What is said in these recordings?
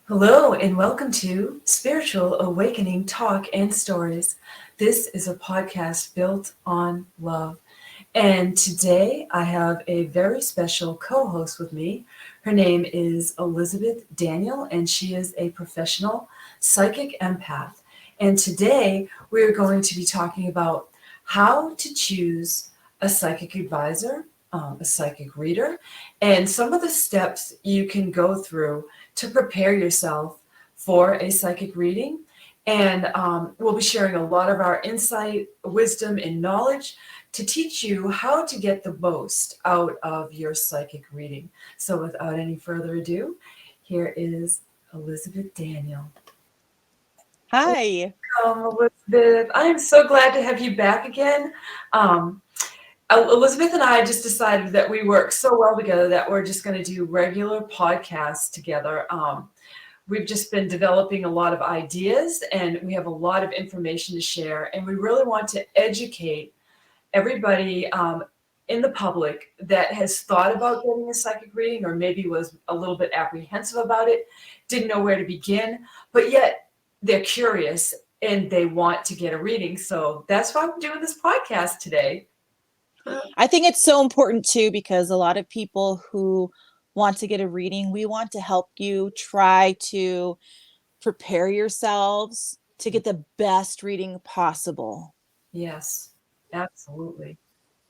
Hello and welcome to Spiritual Awakening Talk and Stories. This is a podcast built on love. And today I have a very special co-host with me. Her name is Elizabeth Daniel, and she is a professional psychic empath. And today we're going to be talking about how to choose a psychic advisor, a psychic reader, and some of the steps you can go through to prepare yourself for a psychic reading. And we'll be sharing a lot of our insight, wisdom, and knowledge to teach you how to get the most out of your psychic reading. So without any further ado, here is Elizabeth Daniel. Hi. Elizabeth, I am so glad to have you back again. Elizabeth and I just decided that we work so well together that we're just going to do regular podcasts together. We've just been developing a lot of ideas and we have a lot of information to share. And we really want to educate everybody in the public that has thought about getting a psychic reading or maybe was a little bit apprehensive about it, didn't know where to begin, but yet they're curious and they want to get a reading. So that's why I'm doing this podcast today. I think it's so important too because a lot of people who want to get a reading, we want to help you try to prepare yourselves to get the best reading possible. Yes, absolutely.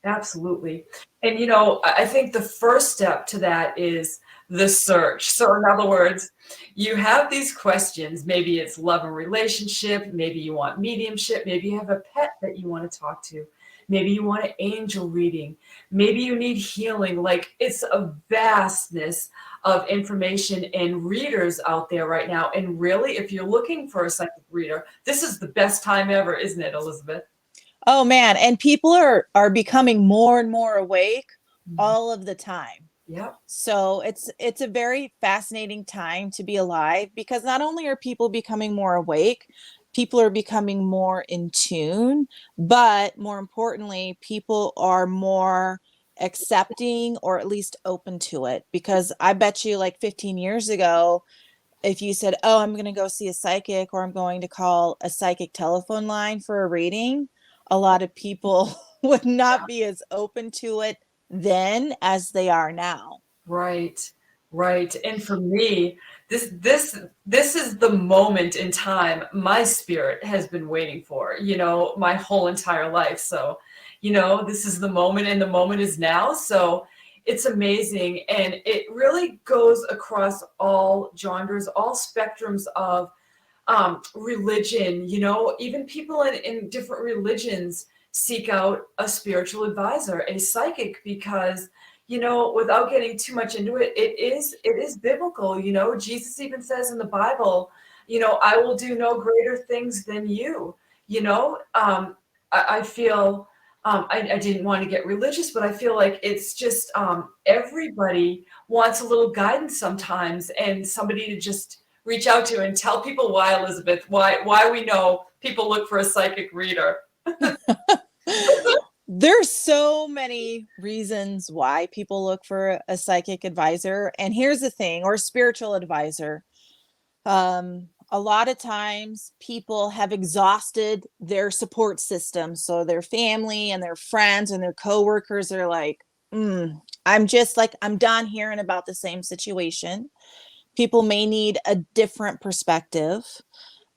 Absolutely. And I think the first step to that is the search. So in other words, you have these questions. Maybe it's love and relationship. Maybe you want mediumship. Maybe you have a pet that you want to talk to. Maybe you want an angel reading. Maybe you need healing. Like it's a vastness of information and readers out there right now. And really, if you're looking for a psychic reader, this is the best time ever, isn't it, Elizabeth? Oh man, and people are becoming more and more awake all of the time. Yep. So it's a very fascinating time to be alive because not only are people becoming more awake, people are becoming more in tune, but more importantly, people are more accepting or at least open to it. Because I bet you like 15 years ago, if you said, "Oh, I'm going to go see a psychic or I'm going to call a psychic telephone line for a reading," a lot of people would not be as open to it then as they are now. Right, right. And for me, this is the moment in time my spirit has been waiting for, my whole entire life. So, this is the moment and the moment is now. So it's amazing. And it really goes across all genres, all spectrums of religion, even people in different religions seek out a spiritual advisor, a psychic, because without getting too much into it, it is biblical. Jesus even says in the Bible, I will do no greater things than you. I feel I didn't want to get religious, but I feel like it's just everybody wants a little guidance sometimes and somebody to just reach out to and tell people why, Elizabeth, why we know people look for a psychic reader. There's so many reasons why people look for a psychic advisor. And here's the thing, or spiritual advisor. A lot of times people have exhausted their support system. So their family and their friends and their coworkers are like, I'm done hearing about the same situation. People may need a different perspective.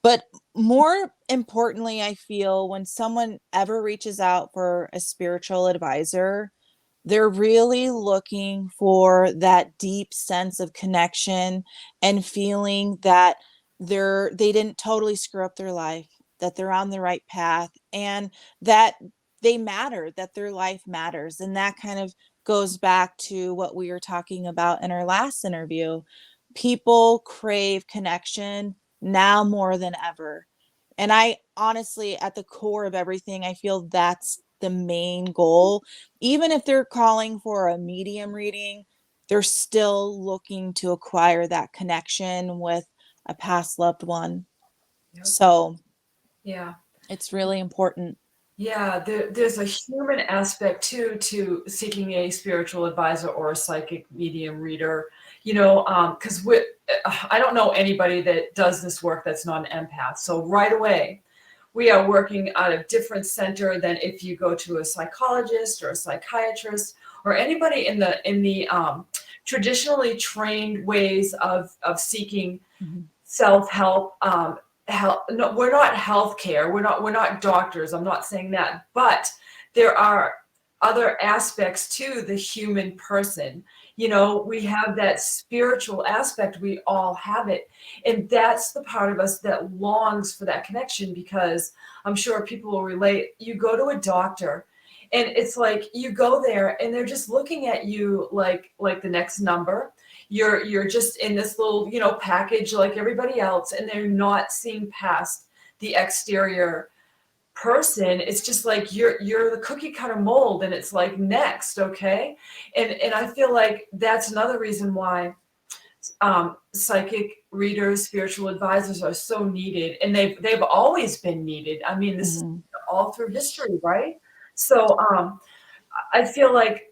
But more importantly, I feel when someone ever reaches out for a spiritual advisor, they're really looking for that deep sense of connection and feeling that they didn't totally screw up their life, that they're on the right path, and that they matter, that their life matters. And that kind of goes back to what we were talking about in our last interview. People crave connection now more than ever. And I honestly, at the core of everything, I feel that's the main goal. Even if they're calling for a medium reading, they're still looking to acquire that connection with a past loved one. Yep. So Yeah. it's really important. Yeah, there's a human aspect too to seeking a spiritual advisor or a psychic medium reader. because I don't know anybody that does this work that's not an empath. So right away, we are working at a different center than if you go to a psychologist or a psychiatrist or anybody in the traditionally trained ways of seeking Mhm. self-help. No, we're not healthcare. We're not doctors. I'm not saying that, but there are other aspects to the human person. We have that spiritual aspect. We all have it. And that's the part of us that longs for that connection, because I'm sure people will relate. You go to a doctor and it's like you go there and they're just looking at you like the next number. You're just in this little, package like everybody else, and they're not seeing past the exterior person. It's just like you're the cookie cutter mold, and it's like, next, okay? And I feel like that's another reason why psychic readers, spiritual advisors are so needed, and they've always been needed. I mean, this is Mhm. all through history, right? So I feel like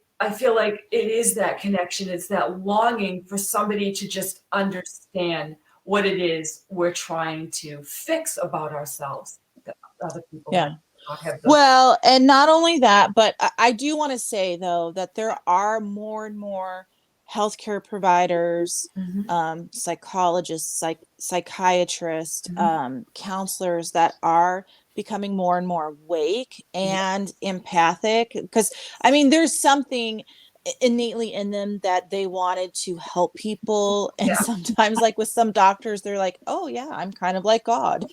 it is that connection. It's that longing for somebody to just understand what it is we're trying to fix about ourselves that other people might Yeah. not have the. Well, and not only that, but I do want to say though that there are more and more healthcare providers, Mhm, psychologists, psychiatrists, mhm. counselors that are becoming more and more awake Yeah, and empathic. Because I mean, there's something innately in them that they wanted to help people, and yeah. sometimes, like with some doctors, they're like, "Oh yeah, I'm kind of like God."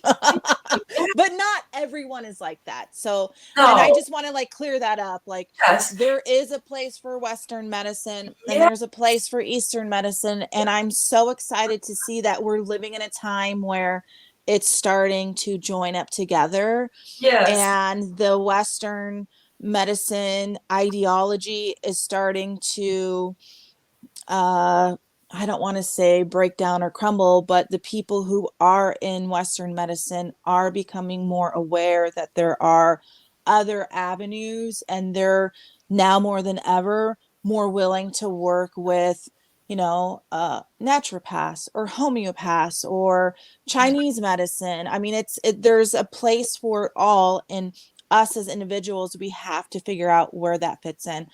But not everyone is like that. So, and I No. just want to like clear that up. Like, Yes. there is a place for Western medicine and Yeah. there's a place for Eastern medicine. And I'm so excited to see that we're living in a time where it's starting to join up together, Yes. and the Western medicine ideology is starting to uh I don't want to say break down or crumble, but the people who are in Western medicine are becoming more aware that there are other avenues, and they're now more than ever more willing to work with, naturopaths or homeopaths or Chinese medicine. I mean, there's a place for it all, and us as individuals, we have to figure out where that fits in.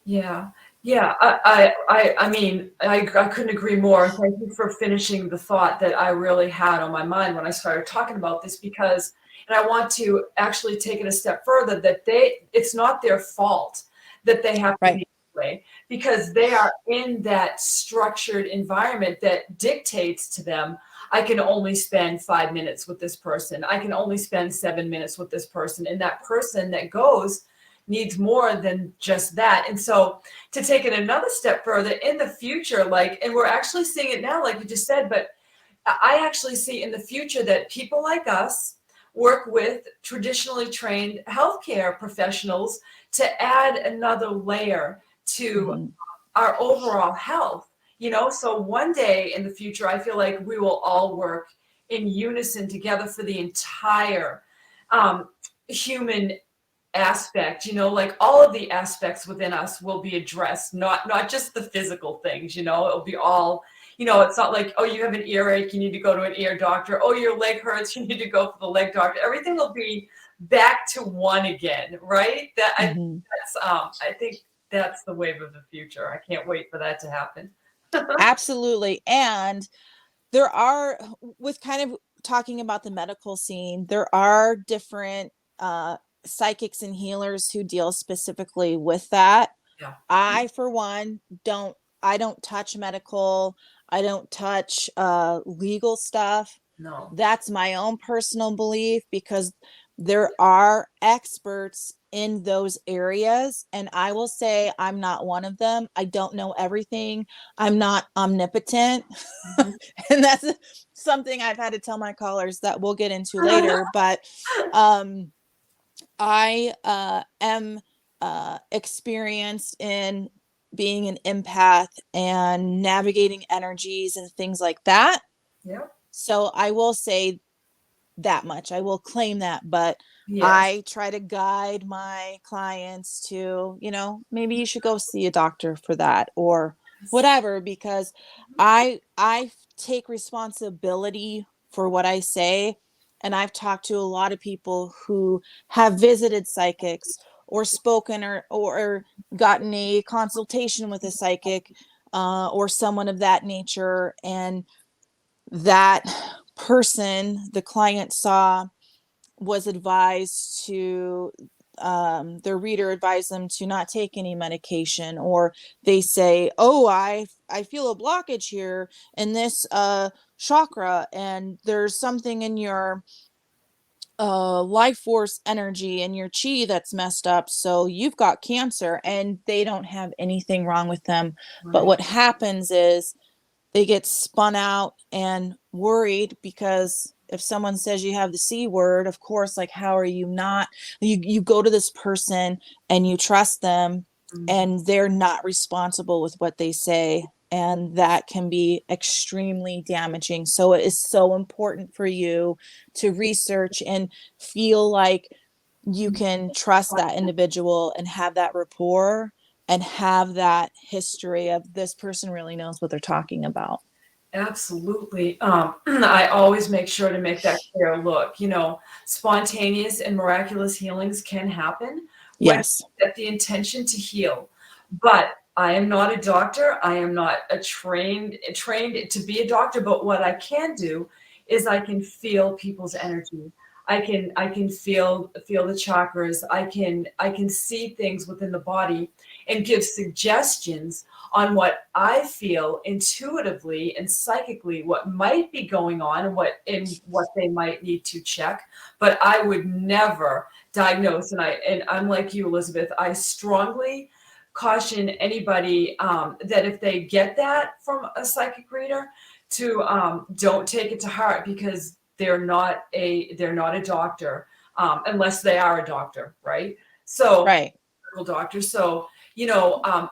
Yeah, yeah. I mean, I couldn't agree more. Thank you for finishing the thought that I really had on my mind when I started talking about this, because, and I want to actually take it a step further, that it's not their fault that they have to be Right. this way, because they are in that structured environment that dictates to them, I can only spend 5 minutes with this person. I can only spend 7 minutes with this person. And that person that goes needs more than just that. And so, to take it another step further in the future, like, and we're actually seeing it now, like you just said, but I actually see in the future that people like us work with traditionally trained healthcare professionals to add another layer to Mhm. our overall health. So one day in the future, I feel like we will all work in unison together for the entire human aspect. Like all of the aspects within us will be addressed, not just the physical things. It'll be all. It's not like, oh, you have an earache, you need to go to an ear doctor. Oh, your leg hurts, you need to go for the leg doctor. Everything will be back to one again, right? Mhm. I think that's the wave of the future. I can't wait for that to happen. Absolutely. And there are, with kind of talking about the medical scene, there are different psychics and healers who deal specifically with that. Yeah. I, for one, don't touch medical, I don't touch legal stuff. No. That's my own personal belief, because there are experts in those areas, and I will say I'm not one of them. I don't know everything. I'm not omnipotent. Mhm. And that's something I've had to tell my callers that we'll get into later, but um I am experienced in being an empath and navigating energies and things like that. Yeah. So I will say that much. I will claim that, but Yes. I try to guide my clients to, maybe you should go see a doctor for that, or whatever, because I take responsibility for what I say. And I've talked to a lot of people who have visited psychics or spoken or gotten a consultation with a psychic or someone of that nature, and that person the client saw was advised to their reader advised them to not take any medication, or they say, oh, I feel a blockage here in this chakra, and there's something in your life force energy and your chi that's messed up, so you've got cancer, and they don't have anything wrong with them. But Right. what happens is they get spun out and worried, because if someone says you have the C word, of course, like, how are you not? You go to this person and you trust them, Mhm. and they're not responsible with what they say. And that can be extremely damaging. So it is so important for you to research and feel like you can trust that individual and have that rapport and have that history of this person really knows what they're talking about. Absolutely. I always make sure to make that clear. Look, spontaneous and miraculous healings can happen when Yes. you set the intention to heal. But I am not a doctor. I am not trained to be a doctor. But what I can do is I can feel people's energy. I can feel the chakras. I can see things within the body and give suggestions on what I feel intuitively and psychically, what might be going on and what they might need to check. But I would never diagnose. And I'm like you, Elizabeth. I strongly caution anybody that if they get that from a psychic reader, to don't take it to heart, because they're not a doctor, unless they are a doctor, right? So, Right. medical doctor. So, you know, um,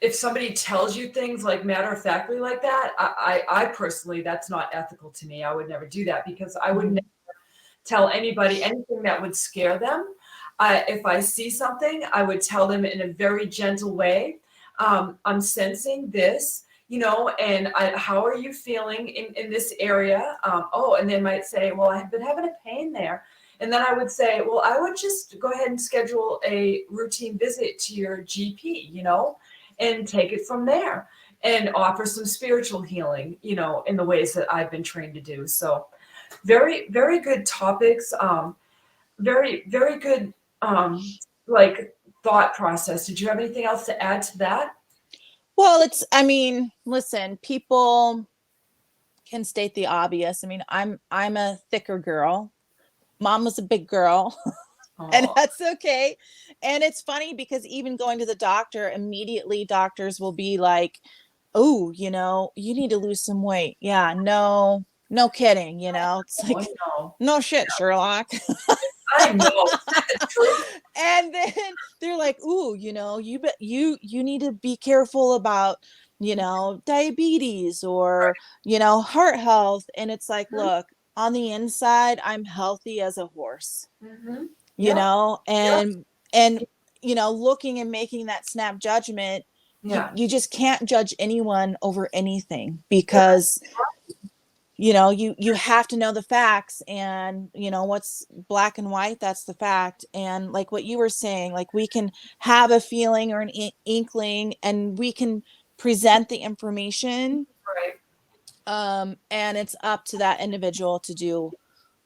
if somebody tells you things like matter of factly like that, I personally, that's not ethical to me. I would never do that, because I would never Mhm. tell anybody anything that would scare them. If I see something, I would tell them in a very gentle way. I'm sensing this, and how are you feeling in this area? Oh, and they might say, well, I've been having a pain there. And then I would say, well, I would just go ahead and schedule a routine visit to your GP, and take it from there, and offer some spiritual healing, in the ways that I've been trained to do. So, very, very good topics. Very, very good, like, thought process. Did you have anything else to add to that? Well, I mean, listen, people can state the obvious. I mean, I'm a thicker girl. Mom was a big girl, and Oh, that's okay. And it's funny because even going to the doctor, immediately doctors will be like, "Oh, you need to lose some weight." Yeah, no, no kidding, It's I like, know. no shit, Sherlock. I know. Isn't that the truth? And then they're like, "Ooh, you need to be careful about, diabetes or, heart health." And it's like, Mhm, look, on the inside, I'm healthy as a horse, mhm. you Yep, know, yep, and looking and making that snap judgment, yeah, you just can't judge anyone over anything, yeah, because you have to know the facts, and what's black and white, that's the fact. And like what you were saying, like, we can have a feeling or an inkling, and we can present the information, right. and it's up to that individual to do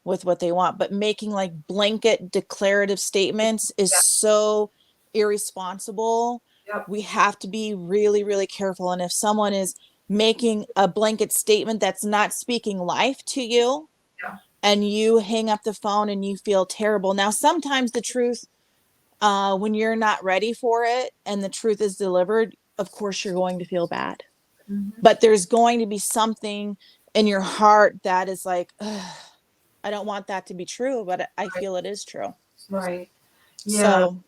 with what they want. But making like blanket declarative statements is Yeah, so irresponsible. yep, We have to be really, really careful. And if someone is making a blanket statement that's not speaking life to you, yeah, and you hang up the phone and you feel terrible. Now, sometimes the truth, when you're not ready for it and the truth is delivered, of course, you're going to feel bad. mhm, But there's going to be something in your heart that is like, "Ugh, I don't want that to be true, but I right, feel it is true." right. Yeah, So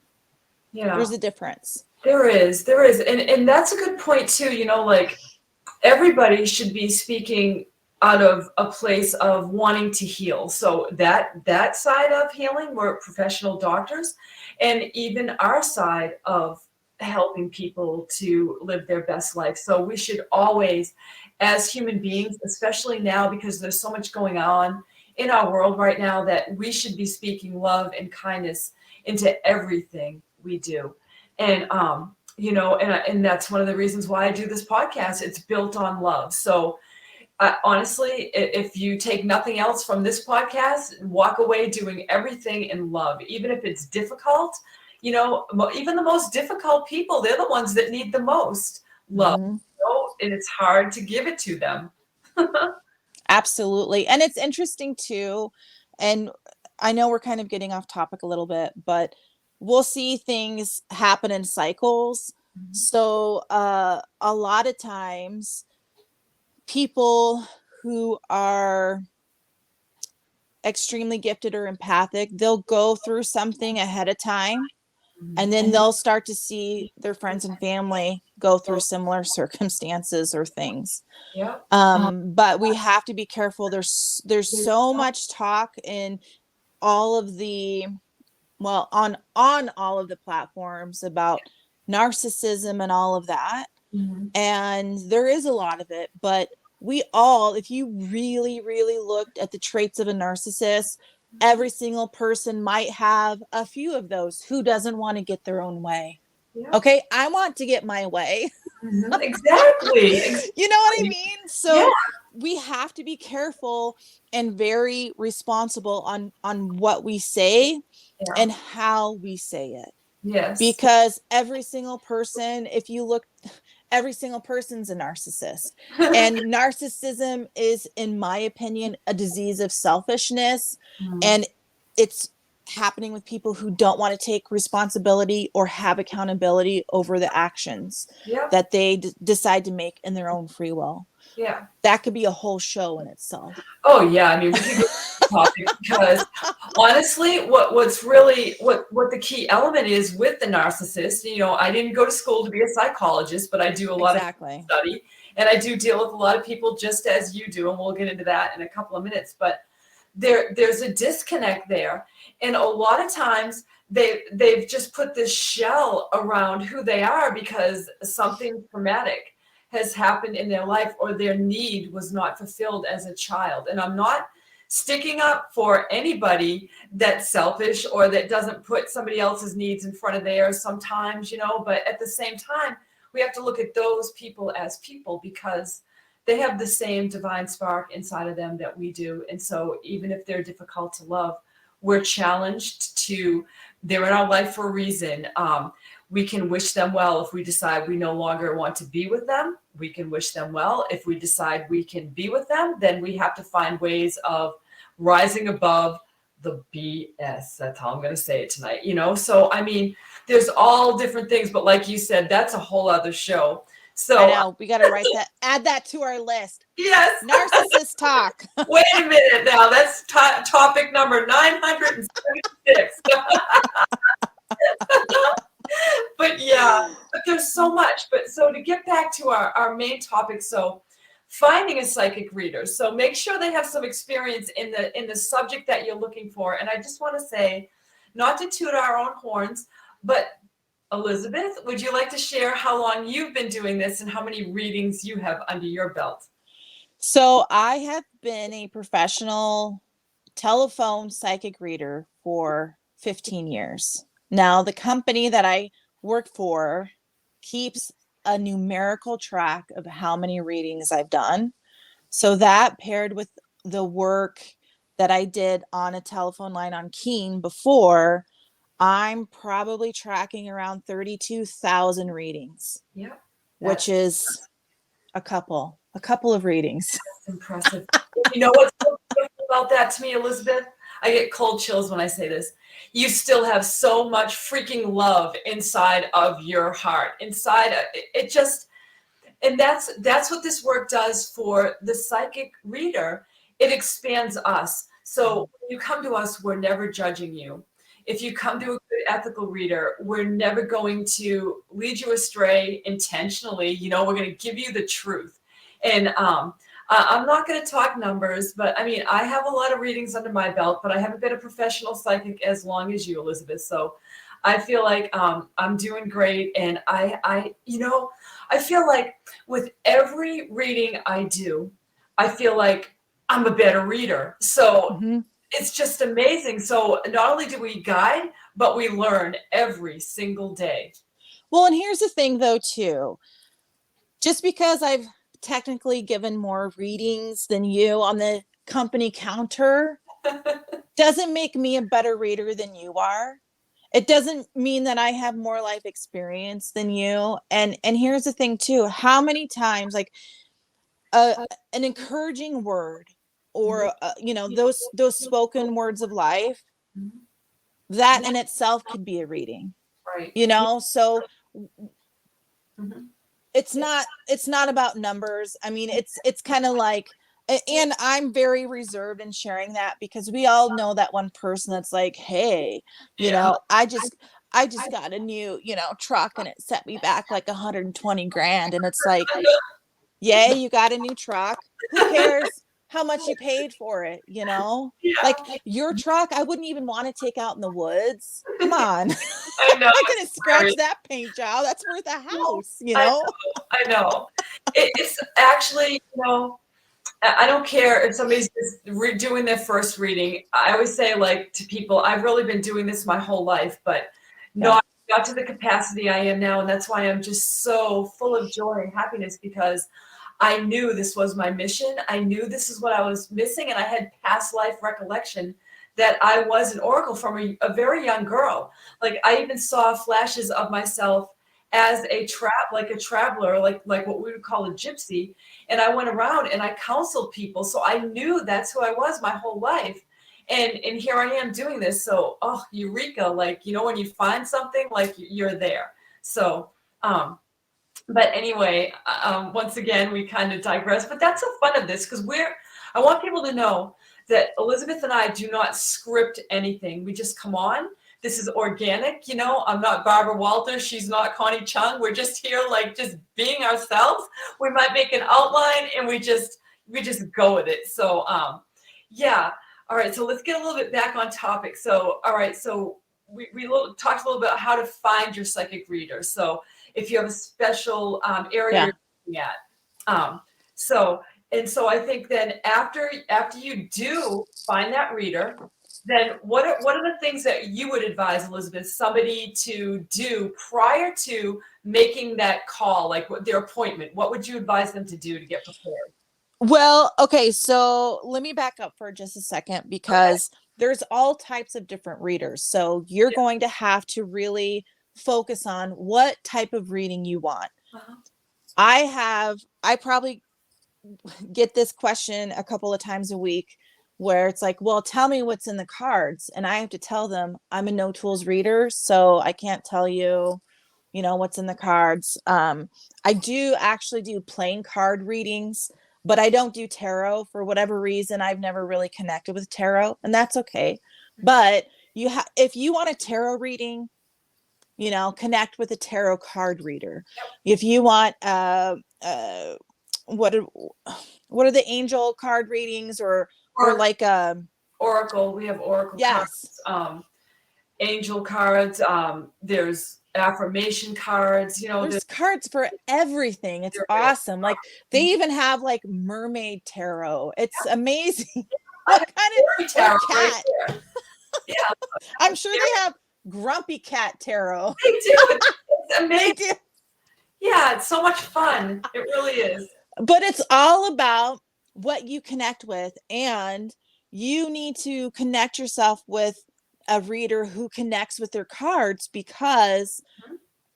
yeah. there's a difference. There is, and that's a good point too. Like, everybody should be speaking out of a place of wanting to heal. So that side of healing, we're professional doctors, and even our side of helping people to live their best life. So we should always, as human beings, especially now because there's so much going on in our world right now, that we should be speaking love and kindness into everything we do. And and that's one of the reasons why I do this podcast. It's built on love. So honestly, if you take nothing else from this podcast, walk away doing everything in love, even if it's difficult. Even the most difficult people, they're the ones that need the most love. Mhm. And it's hard to give it to them. Absolutely. And it's interesting too. And I know we're kind of getting off topic a little bit, but we'll see things happen in cycles. Mhm. So a lot of times people who are extremely gifted or empathic, they'll go through something ahead of time, and then they'll start to see their friends and family go through similar circumstances or things. Yeah. But we have to be careful. There's so much talk in all of the on all of the platforms about narcissism and all of that. Mhm. And there is a lot of it, but we all, if you really, really looked at the traits of a narcissist, every single person might have a few of those. Who doesn't want to get their own way? Yeah. Okay, I want to get my way. Mhm. Exactly. You know what I Exactly. mean? Yeah. So we have to be careful and very responsible on what we say Yeah. and how we say it, Yes. because every single person, if you look, every single person's a narcissist. And narcissism is, in my opinion, a disease of selfishness. Mm. And it's happening with people who don't want to take responsibility or have accountability over the actions Yep. that they decide to make in their own free will. Yeah. That could be a whole show in itself. Oh yeah. I mean, we could go topic because honestly, what the key element is with the narcissist. I didn't go to school to be a psychologist, but I do a lot of Exactly. study, and I do deal with a lot of people just as you do, and we'll get into that in a couple of minutes. But there's a disconnect there, and a lot of times they've just put this shell around who they are because something traumatic has happened in their life or their need was not fulfilled as a child. And I'm not sticking up for anybody that's selfish or that doesn't put somebody else's needs in front of theirs sometimes, but at the same time, we have to look at those people as people because they have the same divine spark inside of them that we do. And so even if they're difficult to love, we're challenged they're in our life for a reason. We can wish them well if we decide we no longer want to be with them. We can wish them well. If we decide we can be with them, then we have to find ways of rising above the BS. That's how I'm going to say it tonight. So, I mean, there's all different things, but like you said, that's a whole other show. So, I know, we got to add that to our list. Yes. Narcissist talk. Wait a minute now. That's topic number 976. But there's so much. But so to get back to our main topic, so finding a psychic reader. So make sure they have some experience in the subject that you're looking for. And I just want to say, not to toot our own horns, but Elizabeth, would you like to share how long you've been doing this and how many readings you have under your belt? So I have been a professional telephone psychic reader for 15 years. Now, the company that I work for keeps a numerical track of how many readings I've done. So that paired with the work that I did on a telephone line on Keen before, I'm probably tracking around 32,000 readings. Yeah. Which is a couple of readings. That's impressive. You know what's so beautiful about that to me, Elizabeth? I get cold chills when I say this. You still have so much freaking love inside of your heart. Inside it just, and that's what this work does for the psychic reader. It expands us. So when you come to us, we're never judging you. If you come to a good ethical reader, we're never going to lead you astray intentionally. We're going to give you the truth. And I'm not going to talk numbers, but I mean, I have a lot of readings under my belt, but I haven't been a professional psychic as long as you, Elizabeth. So I feel like I'm doing great, and I feel like with every reading I do, I feel like I'm a better reader. So Mhm. it's just amazing. So not only do we guide, but we learn every single day. Well, and here's the thing though too. Just because I've technically given more readings than you on the company counter doesn't make me a better reader than you are. It doesn't mean that I have more life experience than you. And here's the thing too. How many times like a an encouraging word or those spoken words of life, Mhm. that in itself could be a reading. Right. So Mhm. it's not about numbers. I mean, it's kind of like, and I'm very reserved in sharing that because we all know that one person that's like, hey, Yeah. I just got a new, truck and it set me back like 120 grand. And it's like, yay, you got a new truck. Who cares how much you paid for it? Like Yeah. your truck, I wouldn't even want to take out in the woods. Come on. I know, I'm gonna it's scratch scary. that paint job. That's worth a house, I know, I know. It's actually, I don't care if somebody's just doing their first reading. I always say, like, to people, I've really been doing this my whole life, but Yeah. not to the capacity I am now, and that's why I'm just so full of joy and happiness because I knew this was my mission. I knew this is what I was missing, and I had past life recollection that I was an oracle from a very young girl. Like I even saw flashes of myself as like a traveler, like what we would call a gypsy. And I went around and I counseled people, so I knew that's who I was my whole life. And here I am doing this. So, oh, eureka! Like when you find something, like you're there. So, um, but anyway, once again, we kind of digress. But that's the fun of this because I want people to know that Elizabeth and I do not script anything. We just come on. This is organic. I'm not Barbara Walters. She's not Connie Chung. We're just here, like, just being ourselves. We might make an outline and we just go with it. So, yeah. All right. So let's get a little bit back on topic. So, all right. So we talked a little bit about how to find your psychic reader. So, if you have a special area yeah. you're looking at. So I think then after you do find that reader, then what are the things that you would advise, Elizabeth, somebody to do prior to making that call, like their appointment? What would you advise them to do to get prepared? Well, okay, so let me back up for just a second Okay. because there's all types of different readers. So you're Yeah. going to have to really focus on what type of reading you want. Uh-huh. I probably get this question a couple of times a week where it's like, well, tell me what's in the cards. And I have to tell them I'm a no tools reader, so I can't tell you, what's in the cards. I do actually do playing card readings, but I don't do tarot for whatever reason. I've never really connected with tarot, and that's okay. But if you want a tarot reading, connect with a tarot card reader. If you want what are, what are the angel card readings or Or like Oracle, we have Oracle cards, yes, angel cards. There's affirmation cards. there's cards for everything. It's There is. awesome. Like they even have like mermaid tarot. It's amazing. I have What kind of fairy or tarot right cat? there. Yeah, I'm sure they have grumpy cat tarot. they do. It's They amazing. do. Yeah, it's so much fun. It really is. But it's all about what you connect with, and you need to connect yourself with a reader who connects with their cards because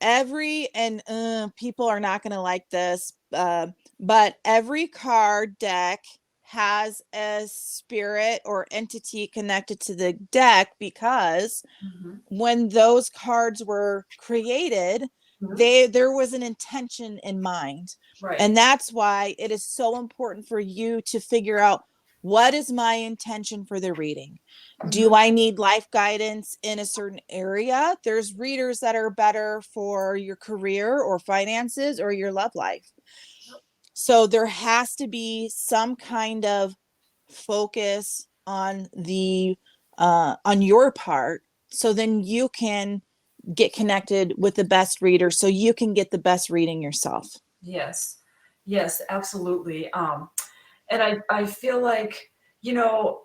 Mhm. people are not going to like this, but every card deck has a spirit or entity connected to the deck because Mhm. when those cards were created, Mhm. there was an intention in mind. Right. And that's why it is so important for you to figure out, what is my intention for the reading? Mhm. Do I need life guidance in a certain area? There's readers that are better for your career or finances or your love life. So there has to be some kind of focus on the on your part, so then you can get connected with the best reader so you can get the best reading yourself. Yes. Yes, absolutely. And I feel like, you know,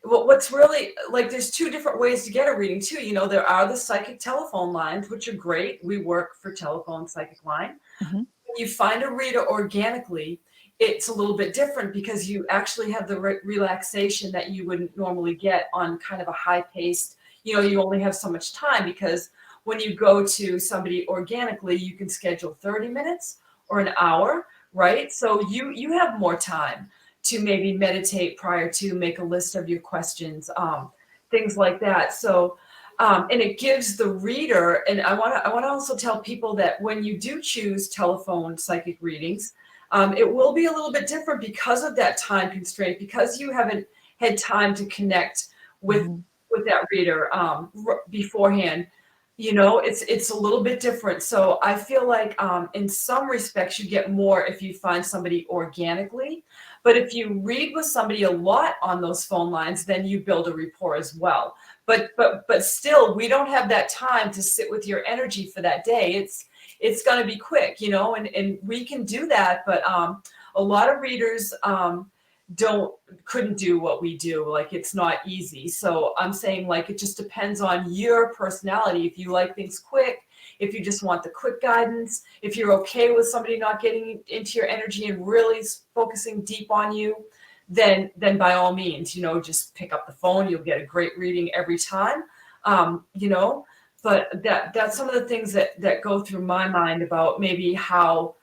what's really like there's two different ways to get a reading too. You know, there are the psychic telephone lines, which are great. We work for telephone psychic line. Mhm. When you find a reader organically, it's a little bit different because you actually have the relaxation that you wouldn't normally get on kind of a high paced, you know, you only have so much time because when you go to somebody organically, you can schedule 30 minutes or an hour, right? So you have more time to maybe meditate prior to make a list of your questions, things like that. So and it gives the reader, and I want to also tell people that when you do choose telephone psychic readings, it will be a little bit different because of that time constraint, because you haven't had time to connect with Mhm. with that reader beforehand. You know, it's a little bit different. So I feel like in some respects you get more if you find somebody organically, but if you read with somebody a lot on those phone lines, then you build a rapport as well. But still, we don't have that time to sit with your energy for that day. It's going to be quick, you know, and we can do that, but a lot of readers don't couldn't do what we do. Like it's not easy. So I'm saying like it just depends on your personality. If you like things quick, if you just want the quick guidance, if you're okay with somebody not getting into your energy and really focusing deep on you, then by all means, you know, just pick up the phone. You'll get a great reading every time. You know, but that's some of the things that go through my mind about maybe how,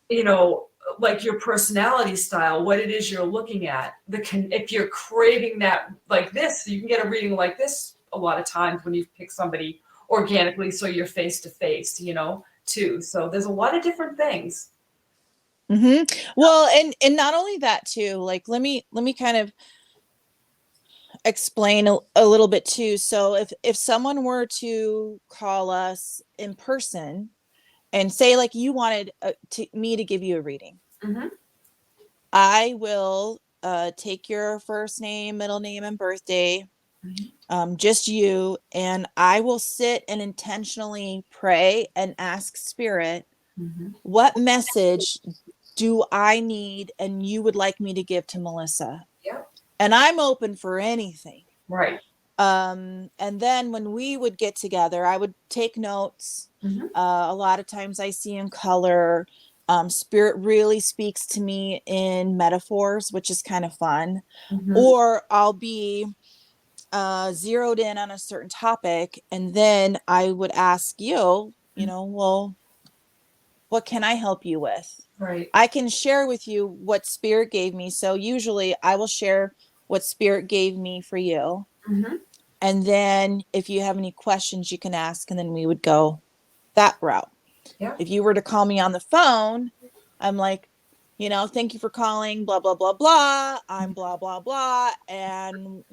you know, like your personality style, what it is you're looking at. If you're craving that like this, you can get a reading like this a lot of times when you pick somebody organically, so you're face to face, you know, too. So there's a lot of different things. Well, and not only that too, like let me kind of explain a little bit too. So if someone were to call us in person and say like you wanted me to give you a reading, Hmm. I will take your first name, middle name, and birthday, Hmm. just you, and I will sit and intentionally pray and ask spirit, Hmm. what message do I need and you would like me to give to Melissa? Yep. And I'm open for anything. Right. And then when we would get together, I would take notes. Hmm. A lot of times I see in color. Spirit really speaks to me in metaphors, which is kind of fun. Hmm. Or I'll be zeroed in on a certain topic, and then I would ask you, well, what can I help you with? Right. I can share with you what spirit gave me. So usually I will share what spirit gave me for you. Hmm. And then if you have any questions, you can ask, and then we would go that route. Yeah. If you were to call me on the phone, I'm like, thank you for calling, blah, blah, blah, blah. I'm blah, blah, blah. And,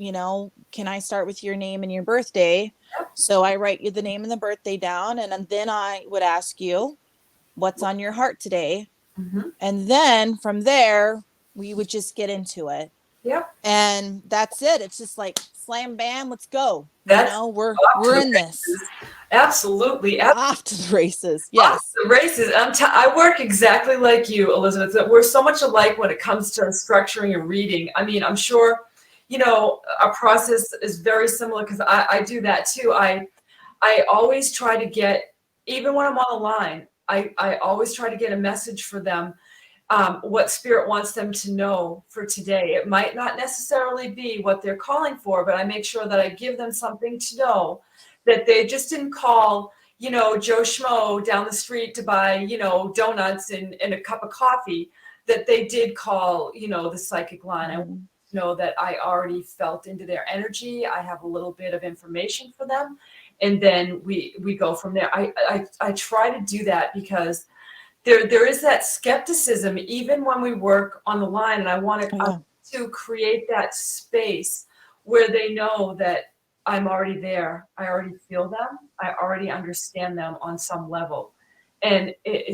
can I start with your name and your birthday? So I write you the name and the birthday down. And then I would ask you, what's on your heart today? Hmm. And then from there, we would just get into it. Yep. And that's it. It's just like slam bam, let's go. That's off to We're the in this. races. Absolutely. Off to the races. Off Yes. the races. I work exactly like you, Elizabeth. We're so much alike when it comes to structuring a reading. I mean, I'm sure, you know, our process is very similar because I do that too. I always try to get, even when I'm on the line, I always try to get a message for them, what spirit wants them to know for today. It might not necessarily be what they're calling for, but I make sure that I give them something to know, that they just didn't call, you know, Joe Schmo down the street to buy, you know, donuts and a cup of coffee, that they did call, you know, the psychic line. I want Mhm. to know that I already felt into their energy. I have a little bit of information for them. And then we go from there. I try to do that because there is that skepticism even when we work on the line, and Oh, I yeah. want to create that space where they know that I'm already there. I already feel them. I already understand them on some level, and it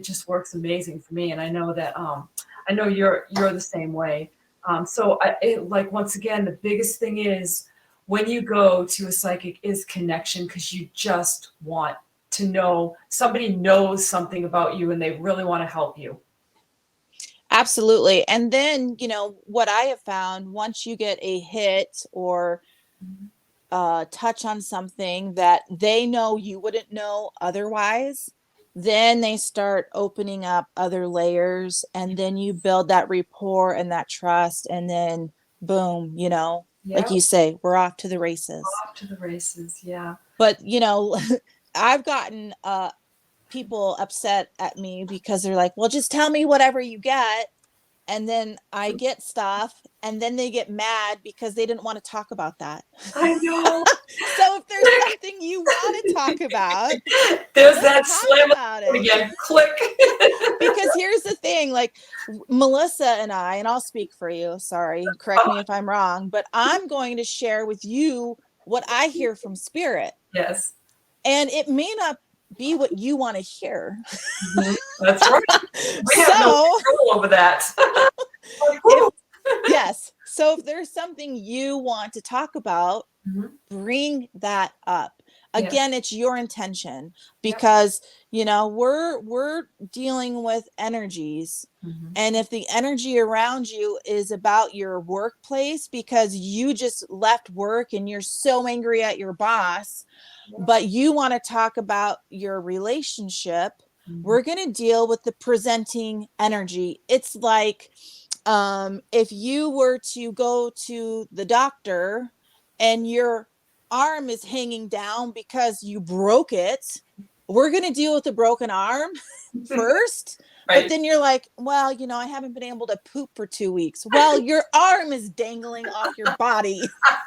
just works amazing for me. And I know that I know you're the same way. So like once again, the biggest thing is when you go to a psychic is connection, because you just want to know somebody knows something about you and they really want to help you. Absolutely. And then, what I have found, once you get a hit or Mhm. touch on something that they know you wouldn't know otherwise, then they start opening up other layers, and then you build that rapport and that trust, and then boom, like Yeah, you say, we're off to the races. off to the races. Yeah. But I've gotten people upset at me because they're like, well, just tell me whatever you get. And then I get stuff, and then they get mad because they didn't want to talk about that. I know. So if there's something you want to talk about, There's let's that talk slam about on it. again. Click. Because here's the thing, like Melissa and I, and I'll speak for you, sorry, correct me if I'm wrong, but I'm going to share with you what I hear from spirit. Yes. And it may not be what you want to hear. Mhm. That's right. We have no So control over that. Like, if whew. yes, so if there's something you want to talk about, Mhm. bring that up. Yes. Again, it's your intention, Yep. because we're dealing with energies. Mhm. And if the energy around you is about your workplace because you just left work and you're so angry at your boss, Yeah. but you want to talk about your relationship, Mhm. we're going to deal with the presenting energy. It's like, if you were to go to the doctor and your arm is hanging down because you broke it, we're going to deal with the broken arm first. But Right. then you're like, well, I haven't been able to poop for 2 weeks. Well, your arm is dangling off your body.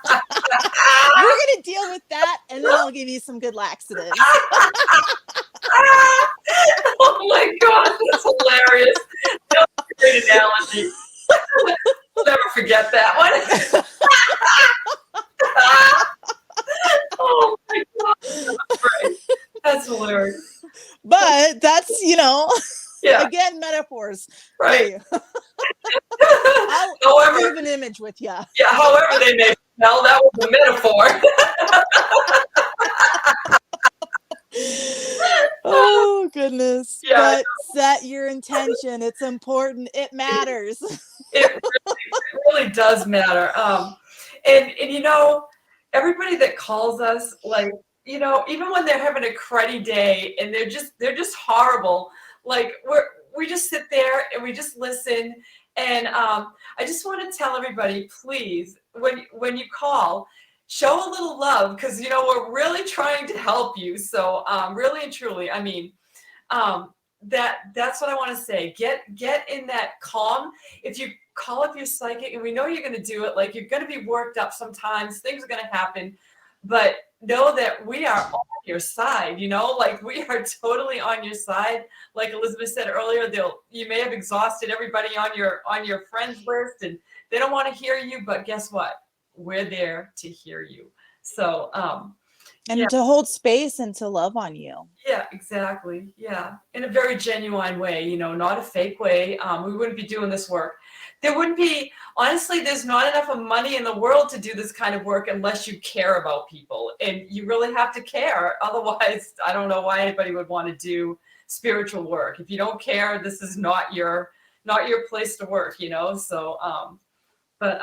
We're going to deal with that. And then I'll give you some good laxatives. Oh my God, that's hilarious. That was a great analogy. I'll never forget that one. Oh my God, that's great. That's hilarious. But that's, Yeah, again, metaphors. right. Hey, I'll However, leave an image with you. yeah, however they may smell, that was a metaphor. Oh goodness. Yeah, But set your intention. It's important. It matters. it really does matter. And everybody that calls us, like, even when they're having a cruddy day and they're just horrible, like we just sit there and we just listen. And I just want to tell everybody, please, when you call, show a little love, because we're really trying to help you. So really and truly, I mean, um, that's what I want to say. Get in that calm. If you call up your psychic, and we know you're going to do it, like, you're going to be worked up sometimes, things are going to happen, but know that we are on your side. Like, we are totally on your side. Like Elizabeth said earlier, you may have exhausted everybody on your friends list, and they don't want to hear you, but guess what? We're there to hear you. So yeah. And to hold space and to love on you. Yeah, exactly. Yeah. In a very genuine way, not a fake way. We wouldn't be doing this work. There wouldn't be, honestly, there's not enough of money in the world to do this kind of work unless you care about people. And you really have to care. Otherwise, I don't know why anybody would want to do spiritual work. If you don't care, this is not your place to work. So but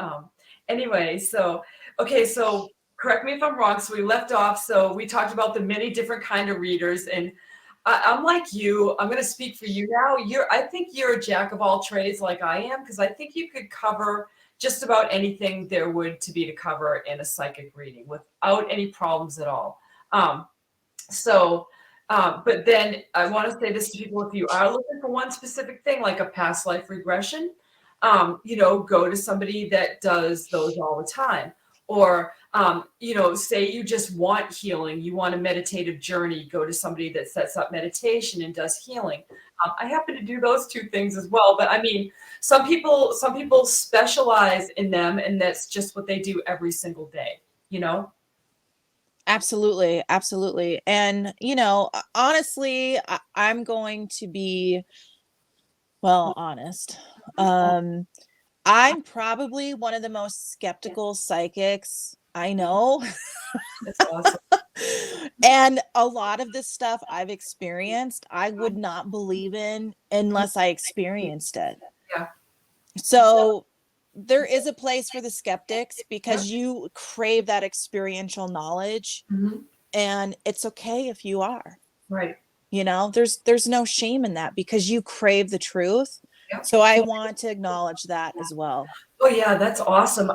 anyway, so okay, so correct me if I'm wrong. So we left off. So we talked about the many different kind of readers, and I'm like you. I'm going to speak for you now. I think you're a jack of all trades, like I am, because I think you could cover just about anything there would to be to cover in a psychic reading without any problems at all. Um, so, but then I want to say this to people: if you are looking for one specific thing, like a past life regression, go to somebody that does those all the time. Or, say you just want healing, you want a meditative journey, go to somebody that sets up meditation and does healing. I happen to do those two things as well, but I mean, some people specialize in them, and that's just what they do every single day. You know? Absolutely. Absolutely. And, honestly, I'm going to be, well, honest. Um, I'm probably one of the most skeptical psychics I know. That's awesome. And a lot of this stuff I've experienced, I would not believe in unless I experienced it. Yeah. So there is a place for the skeptics Yeah. because you crave that experiential knowledge, Mhm. and it's okay if you are. Right. You know, there's no shame in that because you crave the truth. Yeah. So I want to acknowledge that as well. Oh, yeah, that's awesome.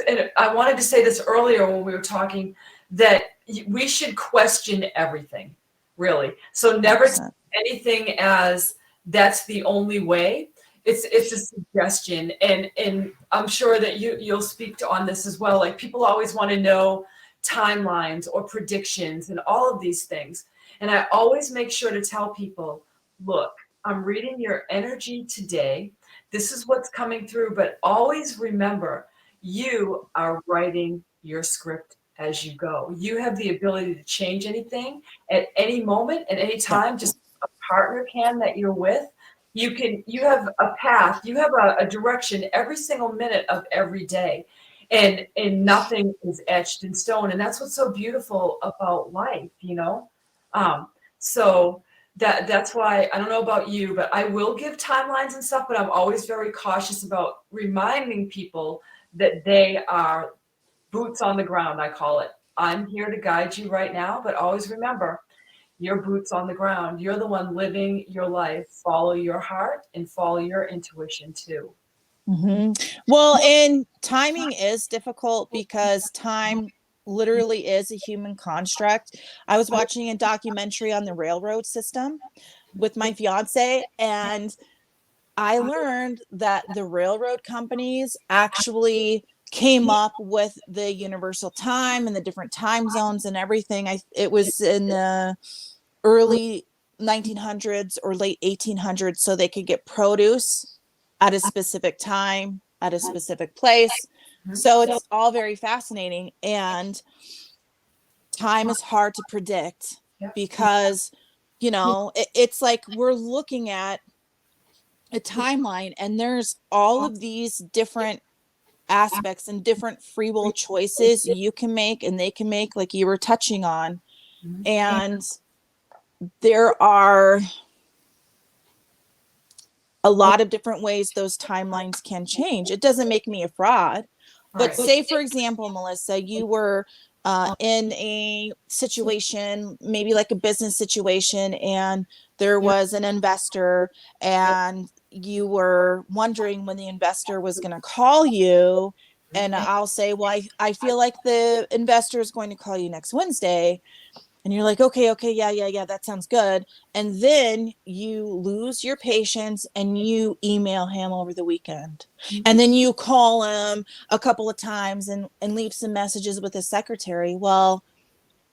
And I wanted to say this earlier when we were talking, that we should question everything, really. So never take 100%. anything as that's the only way. It's a suggestion, and I'm sure that you'll speak to on this as well. Like, people always want to know timelines or predictions and all of these things. And I always make sure to tell people, look, I'm reading your energy today. This is what's coming through, but always remember, you are writing your script as you go. You have the ability to change anything at any moment, at any Yeah. time, just a partner can that you're with. You have a path, you have a direction every single minute of every day. And nothing is etched in stone. And that's what's so beautiful about life, you know? Um, so that's why I don't know about you, but I will give timelines and stuff, but I'm always very cautious about reminding people that they are boots on the ground, I call it. I'm here to guide you right now, but always remember, your boots on the ground. You're the one living your life. Follow your heart and follow your intuition too. Mhm. Well, and timing is difficult because time literally is a human construct. I was watching a documentary on the railroad system with my fiance, and I learned that the railroad companies actually came up with the universal time and the different time zones and everything. It was in the early 1900s or late 1800s so they could get produce at a specific time at a specific place. Mhm. So it's all very fascinating, and time is hard to predict Yeah. because it's like we're looking at a timeline and there's all of these different aspects and different free will choices you can make and they can make, like you were touching on. Mhm. And there are a lot of different ways those timelines can change. It doesn't make me a fraud, but Right. say, for example, Melissa, you were in a situation, maybe like a business situation, and there was an investor, and you were wondering when the investor was going to call you. And I'll say, well, I feel like the investor is going to call you next Wednesday. And you're like, okay, yeah, that sounds good. And then you lose your patience and you email him over the weekend. And then you call him a couple of times and leave some messages with his secretary. Well,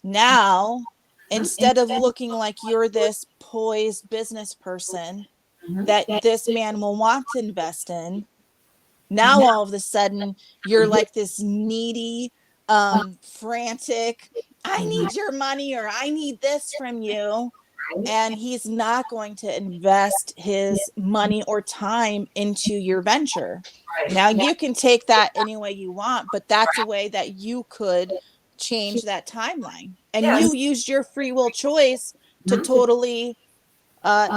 now, instead of looking like you're this poised business person Mhm. that this man will want to invest in, now all of a sudden you're like this needy, frantic, I Mhm. need your money or I need this from you. Right. And he's not going to invest his money or time into your venture. Right. Now you can take that any way you want, but that's a way that you could change that timeline. And you Yes. used your free will choice to Mhm. totally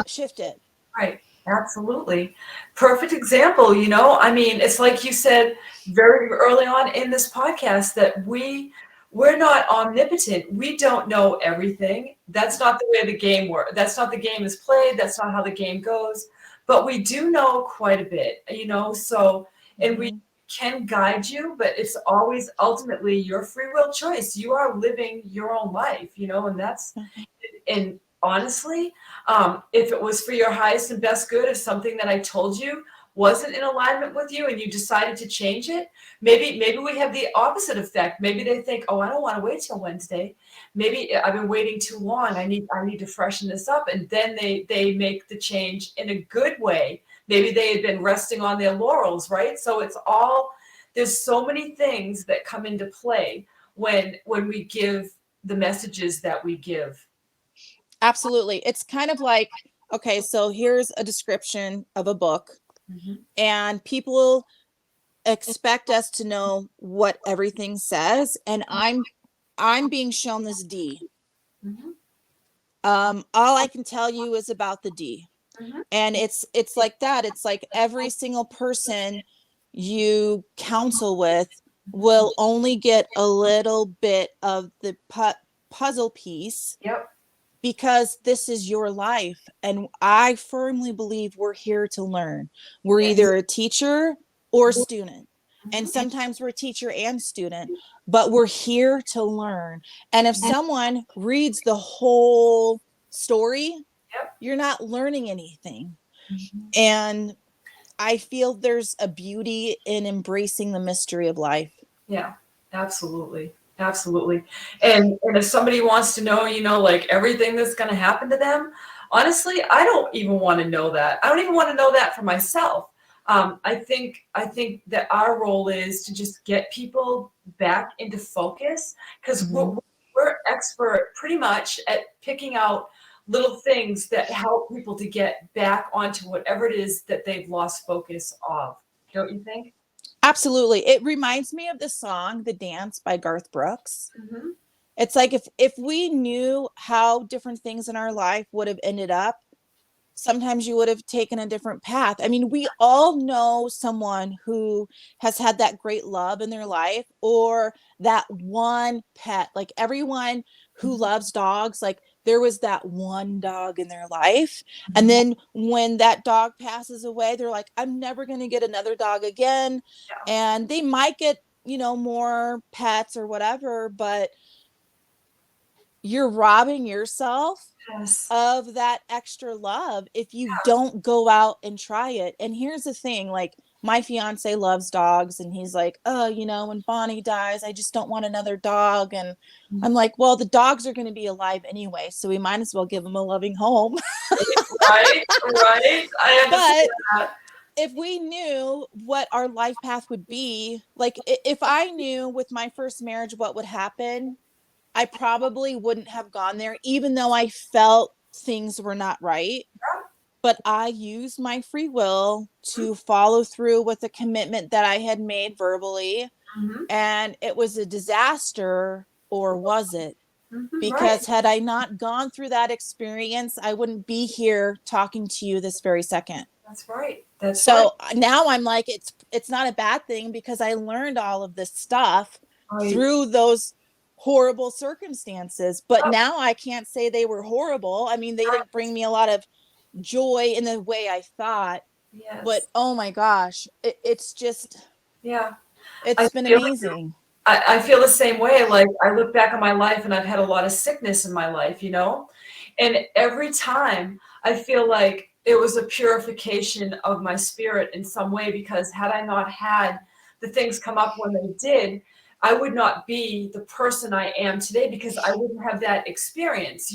shift it. Right. Absolutely. Perfect example, you know? I mean, it's like you said very early on in this podcast that we're not omnipotent. We don't know everything. That's not the way the game works. That's not the game is played. That's not how the game goes. But we do know quite a bit, you know? So, and we Mm-hmm. can guide you, but it's always ultimately your free will choice. You are living your own life, you know, and honestly, if it was for your highest and best good, if something that I told you wasn't in alignment with you and you decided to change it, maybe we have the opposite effect. Maybe they think, oh, I don't want to wait till Wednesday. Maybe I've been waiting too long. I need to freshen this up. And then they make the change in a good way. Maybe they had been resting on their laurels, right? So it's all there's so many things that come into play when we give the messages that we give. Absolutely. It's kind of like, okay, so here's a description of a book, Mhm. and people expect us to know what everything says, and I'm being shown this D. Mhm. All I can tell you is about the D. Mhm. And it's like that. It's like every single person you counsel with will only get a little bit of the puzzle piece, Yep. because this is your life. And I firmly believe we're here to learn. We're Yes. either a teacher or a student. And Mhm. sometimes we're a teacher and student, but we're here to learn. And if someone reads the whole story, Yep. you're not learning anything. Mhm. And I feel there's a beauty in embracing the mystery of life. Yeah, absolutely. Absolutely. And if somebody wants to know, like everything that's going to happen to them, honestly, I don't even want to know that. I don't even want to know that for myself. I think that our role is to just get people back into focus, because Mm-hmm. we're expert pretty much at picking out little things that help people to get back onto whatever it is that they've lost focus of. Don't you think? Absolutely. It reminds me of the song The Dance by Garth Brooks. Hmm. It's like if we knew how different things in our life would have ended up, sometimes you would have taken a different path. I mean, we all know someone who has had that great love in their life, or that one pet. Like everyone who loves dogs, like there was that one dog in their life. And Hmm. then when that dog passes away, they're like, I'm never going to get another dog again. Yeah. And they might get, more pets or whatever, but you're robbing yourself Yes. of that extra love if you don't go out and try it. And here's the thing, like my fiance loves dogs, and he's like, oh, when Bonnie dies, I just don't want another dog. And I'm like, well, the dogs are going to be alive anyway, so we might as well give them a loving home. Right, right. I understand But that. if we knew what our life path would be, like if I knew with my first marriage what would happen, I probably wouldn't have gone there, even though I felt things were not right. But I used my free will to follow through with the commitment that I had made verbally. Mhm, And it was a disaster, or was it? mhm, right. Because had I not gone through that experience, I wouldn't be here talking to you this very second. That's right. That's right. So now I'm like, it's not a bad thing, because I learned all of this stuff Right. through those horrible circumstances. But Oh, now I can't say they were horrible. I mean, they didn't bring me a lot of joy in the way I thought. But yes. oh my gosh, it's just, Yeah. I it's been feel amazing. I feel the same way. Like, I look back on my life and I've had a lot of sickness in my life, And every time I feel like it was a purification of my spirit in some way, because had I not had the things come up when they did, I would not be the person I am today, because I wouldn't have that experience,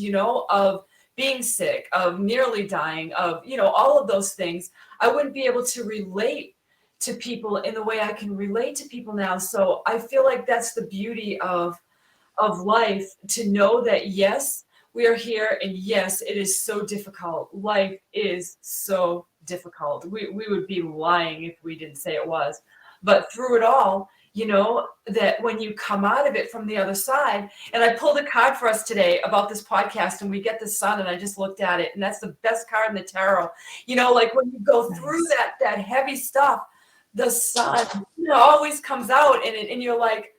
of being sick, of nearly dying, of, all of those things. I wouldn't be able to relate to people in the way I can relate to people now. So I feel like that's the beauty of life, to know that yes, we are here, and yes, it is so difficult. Life is so difficult. We would be lying if we didn't say it was. But through it all, that when you come out of it from the other side, and I pulled a card for us today about this podcast, and we get the sun, and I just looked at it, and that's the best card in the tarot. Like when you go through Nice. that heavy stuff, the sun, always comes out, and you're like,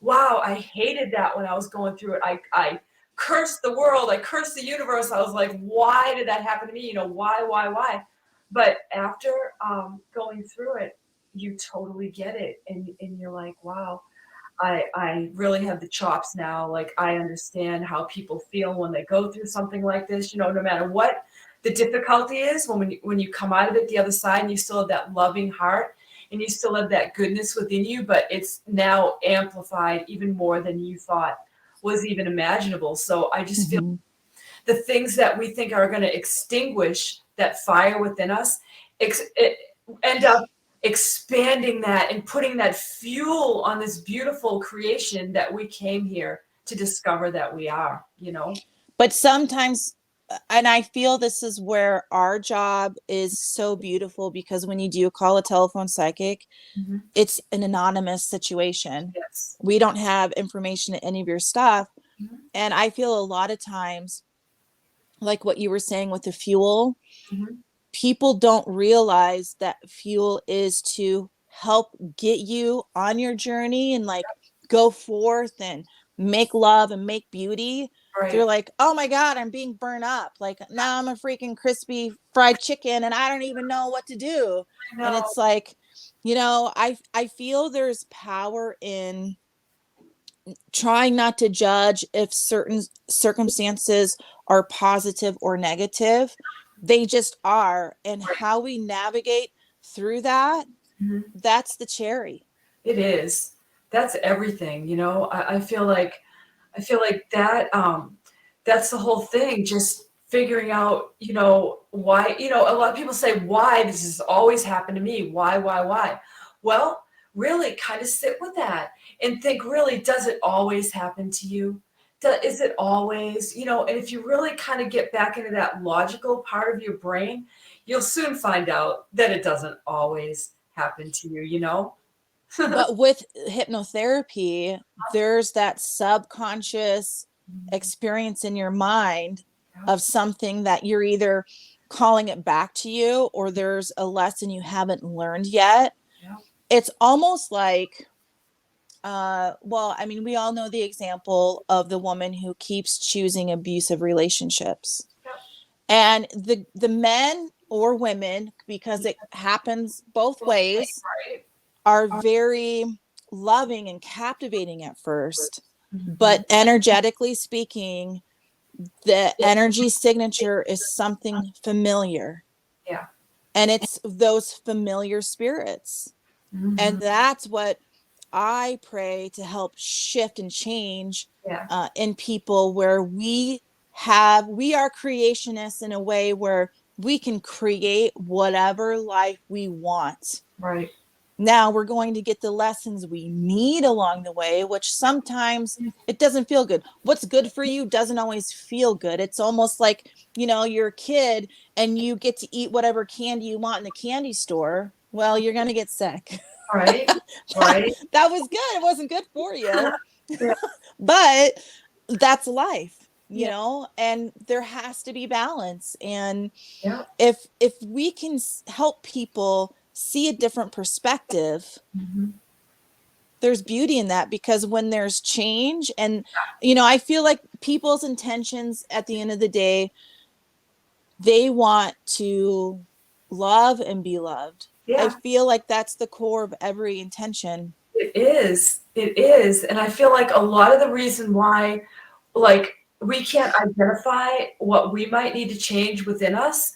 wow, I hated that when I was going through it. I cursed the world. I cursed the universe. I was like, why did that happen to me? Why? But after going through it, you totally get it. And you're like, wow, I really have the chops now. Like, I understand how people feel when they go through something like this, no matter what the difficulty is, when you come out of it the other side, and you still have that loving heart, and you still have that goodness within you, but it's now amplified even more than you thought was even imaginable. So I just feel Mm-hmm. the things that we think are going to extinguish that fire within us, it end up expanding that and putting that fuel on this beautiful creation that we came here to discover that we are. But sometimes and I feel this is where our job is so beautiful, because when you do call a telephone psychic, Mhm. it's an anonymous situation. Yes. We don't have information in any of your stuff. Mhm. And I feel a lot of times, like what you were saying with the fuel, Mhm. people don't realize that fuel is to help get you on your journey and like go forth and make love and make beauty. They're Right. like, oh my God, I'm being burned up. Like now I'm a freaking crispy fried chicken and I don't even know what to do. I And know. it's like, I feel there's power in trying not to judge if certain circumstances are positive or negative. They just are. And Right. how we navigate through that, Mhm. that's the cherry. It is. That's everything, you know? I feel like that, that's the whole thing, just figuring out, why, a lot of people say, why this has always happened to me. Why? Well, really kind of sit with that and think, really, does it always happen to you? Is it always, and if you really kind of get back into that logical part of your brain, you'll soon find out that it doesn't always happen to you, you know? But with hypnotherapy, there's that subconscious Mhm. experience in your mind Yep, of something that you're either calling it back to you, or there's a lesson you haven't learned yet. yep, It's almost like, well, I mean, we all know the example of the woman who keeps choosing abusive relationships. yep. And the men or women, because it happens both Both ways, ways, right? are very loving and captivating at first. Mhm. But energetically speaking, the energy signature is something familiar. Yeah. And it's those familiar spirits. And Mhm. that's what I pray to help shift and change Yeah, in people, where we are creationists in a way where we can create whatever life we want. right. Now we're going to get the lessons we need along the way, which sometimes it doesn't feel good. What's good for you doesn't always feel good. It's almost like, you're a kid and you get to eat whatever candy you want in the candy store. Well, you're going to get sick. Right, right. That was good. It wasn't good for you, Yeah, but that's life, yeah, and there has to be balance. And yeah. if we can help people see a different perspective, Mhm. there's beauty in that, because when there's change, and I feel like people's intentions at the end of the day, they want to love and be loved. I Yeah, feel like that's the core of every intention. it is, and I feel like a lot of the reason why, like, we can't identify what we might need to change within us,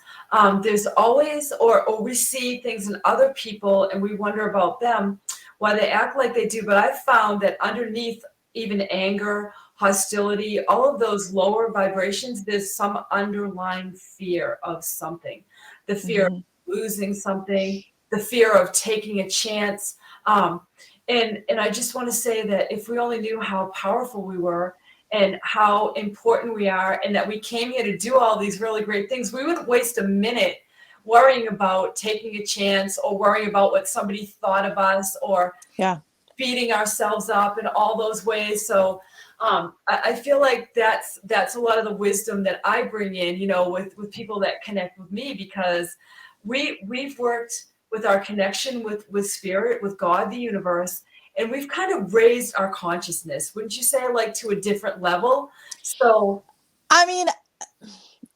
there's always or we see things in other people and we wonder about them, why they act like they do, but I've found that underneath even anger, hostility, all of those lower vibrations, there's some underlying fear of something. The fear of Mhm. losing something, the fear of taking a chance, um, and I just want to say that if we only knew how powerful we were and how important we are, and that we came here to do all these really great things, we wouldn't waste a minute worrying about taking a chance or worrying about what somebody thought of us or Yeah. beating ourselves up in all those ways. So I feel like that's a lot of the wisdom that I bring in, with people that connect with me, because we've worked with our connection with spirit, with God, the universe, and we've kind of raised our consciousness, wouldn't you say, like to a different level? So I mean,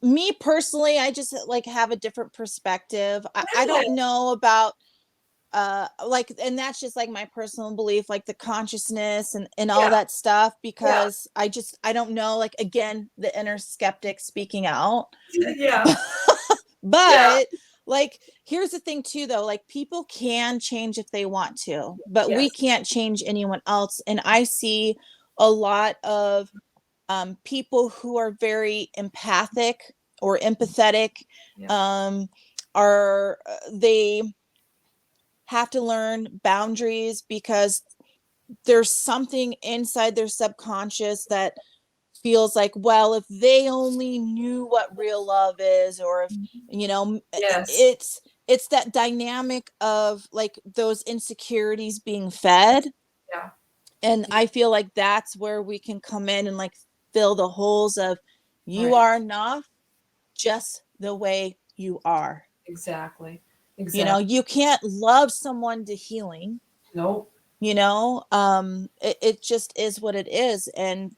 me personally, I just like have a different perspective. I yeah, don't know about like, and that's just like my personal belief, like the consciousness and all yeah, that stuff, yeah, because I don't know, like, again, the inner skeptic speaking out. yeah, yeah, But like, here's the thing too, though, like, people can change if they want to, but we yes, can't change anyone else. And I see a lot of people who are very empathic or empathetic, yeah, um, are they have to learn boundaries, because there's something inside their subconscious that feels like, well, if they only knew what real love is, or if, Mhm. you know, Yes. it's that dynamic of like those insecurities being fed. Yeah. And Yeah. I feel like that's where we can come in and like fill the holes of, you Right. are enough just the way you are. Exactly. You know, Exactly. you can't love someone to healing, Nope. you know, it just is what it is. And